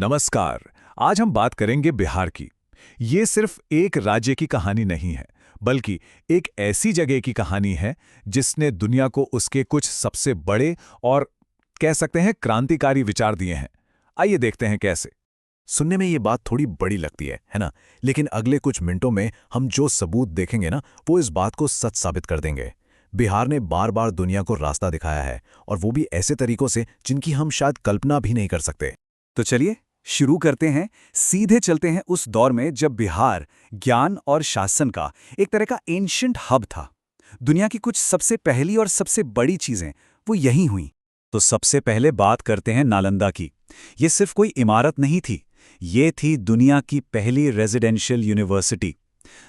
नमस्कार। आज हम बात करेंगे बिहार की। ये सिर्फ एक राज्य की कहानी नहीं है, बल्कि एक ऐसी जगह की कहानी है जिसने दुनिया को उसके कुछ सबसे बड़े और कह सकते हैं क्रांतिकारी विचार दिए हैं। आइए देखते हैं कैसे। सुनने में ये बात थोड़ी बड़ी लगती है ना? लेकिन अगले कुछ मिनटों में हम जो सबूत देखेंगे ना, वो इस बात को सच साबित कर देंगे। बिहार ने बार बार दुनिया को रास्ता दिखाया है, और वो भी ऐसे तरीकों से जिनकी हम शायद कल्पना भी नहीं कर सकते। तो चलिए शुरू करते हैं। सीधे चलते हैं उस दौर में जब बिहार ज्ञान और शासन का एक तरह का एंशिएंट हब था। दुनिया की कुछ सबसे पहली और सबसे बड़ी चीजें वो यहीं हुई। तो सबसे पहले बात करते हैं नालंदा की। ये सिर्फ कोई इमारत नहीं थी, ये थी दुनिया की पहली रेजिडेंशियल यूनिवर्सिटी।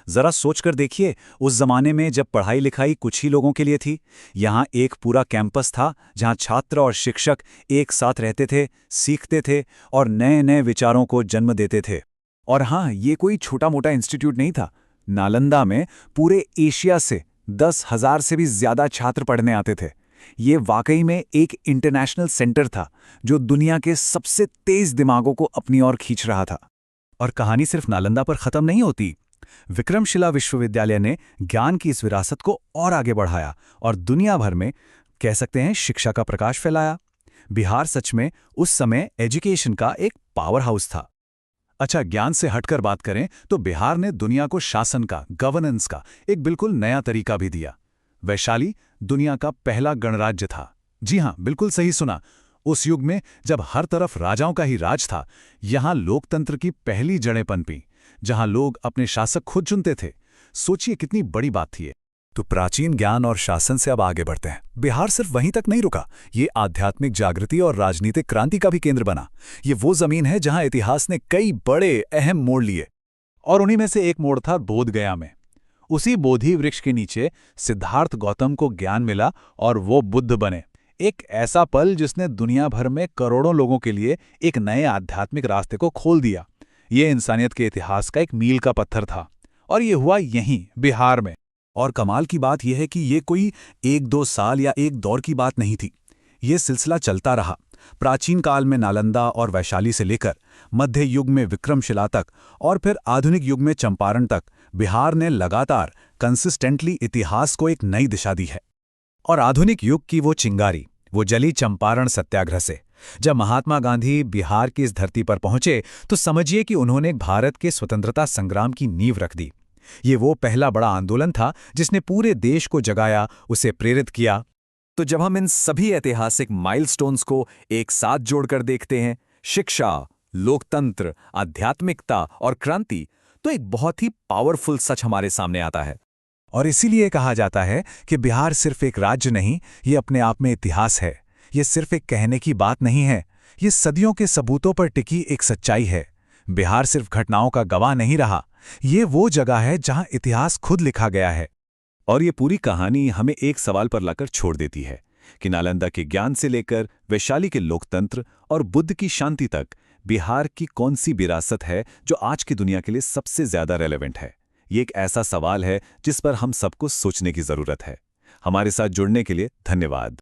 जरा सोचकर देखिए, उस जमाने में जब पढ़ाई लिखाई कुछ ही लोगों के लिए थी, यहाँ एक पूरा कैंपस था जहाँ छात्र और शिक्षक एक साथ रहते थे, सीखते थे और नए नए विचारों को जन्म देते थे। और हाँ, ये कोई छोटा मोटा इंस्टीट्यूट नहीं था। नालंदा में पूरे एशिया से 10,000 से भी ज्यादा छात्र पढ़ने आते थे। ये वाकई में एक इंटरनेशनल सेंटर था जो दुनिया के सबसे तेज दिमागों को अपनी ओर खींच रहा था। और कहानी सिर्फ नालंदा पर खत्म नहीं होती। विक्रमशिला विश्वविद्यालय ने ज्ञान की इस विरासत को और आगे बढ़ाया और दुनिया भर में कह सकते हैं शिक्षा का प्रकाश फैलाया। बिहार सच में उस समय एजुकेशन का एक पावर हाउस था। अच्छा, ज्ञान से हटकर बात करें तो बिहार ने दुनिया को शासन का, गवर्नेंस का एक बिल्कुल नया तरीका भी दिया। वैशाली दुनिया का पहला गणराज्य था। जी हां, बिल्कुल सही सुना। उस युग में जब हर तरफ राजाओं का ही राज था, यहां लोकतंत्र की पहली जड़ें पनपीं, जहां लोग अपने शासक खुद चुनते थे। सोचिए कितनी बड़ी बात थी ये। तो प्राचीन ज्ञान और शासन से अब आगे बढ़ते हैं। बिहार सिर्फ वहीं तक नहीं रुका, ये आध्यात्मिक जागृति और राजनीतिक क्रांति का भी केंद्र बना। ये वो जमीन है जहां इतिहास ने कई बड़े अहम मोड़ लिए। और उन्हीं में से एक मोड़ था बोधगया में। उसी बोधि वृक्ष के नीचे सिद्धार्थ गौतम को ज्ञान मिला और वो बुद्ध बने। एक ऐसा पल जिसने दुनिया भर में करोड़ों लोगों के लिए एक नए आध्यात्मिक रास्ते को खोल दिया। ये इंसानियत के इतिहास का एक मील का पत्थर था, और ये हुआ यहीं बिहार में। और कमाल की बात यह है कि ये कोई 1-2 साल या एक दौर की बात नहीं थी। ये सिलसिला चलता रहा। प्राचीन काल में नालंदा और वैशाली से लेकर मध्य युग में विक्रमशिला तक और फिर आधुनिक युग में चंपारण तक बिहार ने लगातार कंसिस्टेंटली इतिहास को एक नई दिशा दी है। और आधुनिक युग की वो चिंगारी, वो जली चंपारण सत्याग्रह से। जब महात्मा गांधी बिहार की इस धरती पर पहुंचे तो समझिए कि उन्होंने भारत के स्वतंत्रता संग्राम की नींव रख दी। ये वो पहला बड़ा आंदोलन था जिसने पूरे देश को जगाया, उसे प्रेरित किया। तो जब हम इन सभी ऐतिहासिक माइलस्टोन्स को एक साथ जोड़कर देखते हैं, शिक्षा, लोकतंत्र, आध्यात्मिकता और क्रांति, तो एक बहुत ही पावरफुल सच हमारे सामने आता है। और इसीलिए कहा जाता है कि बिहार सिर्फ एक राज्य नहीं, ये अपने आप में इतिहास है। ये सिर्फ एक कहने की बात नहीं है, ये सदियों के सबूतों पर टिकी एक सच्चाई है। बिहार सिर्फ घटनाओं का गवाह नहीं रहा, ये वो जगह है जहां इतिहास खुद लिखा गया है। और ये पूरी कहानी हमें एक सवाल पर लाकर छोड़ देती है कि नालंदा के ज्ञान से लेकर वैशाली के लोकतंत्र और बुद्ध की शांति तक बिहार की कौन सी विरासत है जो आज की दुनिया के लिए सबसे ज्यादा रेलेवेंट है। ये एक ऐसा सवाल है जिस पर हम सबको सोचने की जरूरत है। हमारे साथ जुड़ने के लिए धन्यवाद।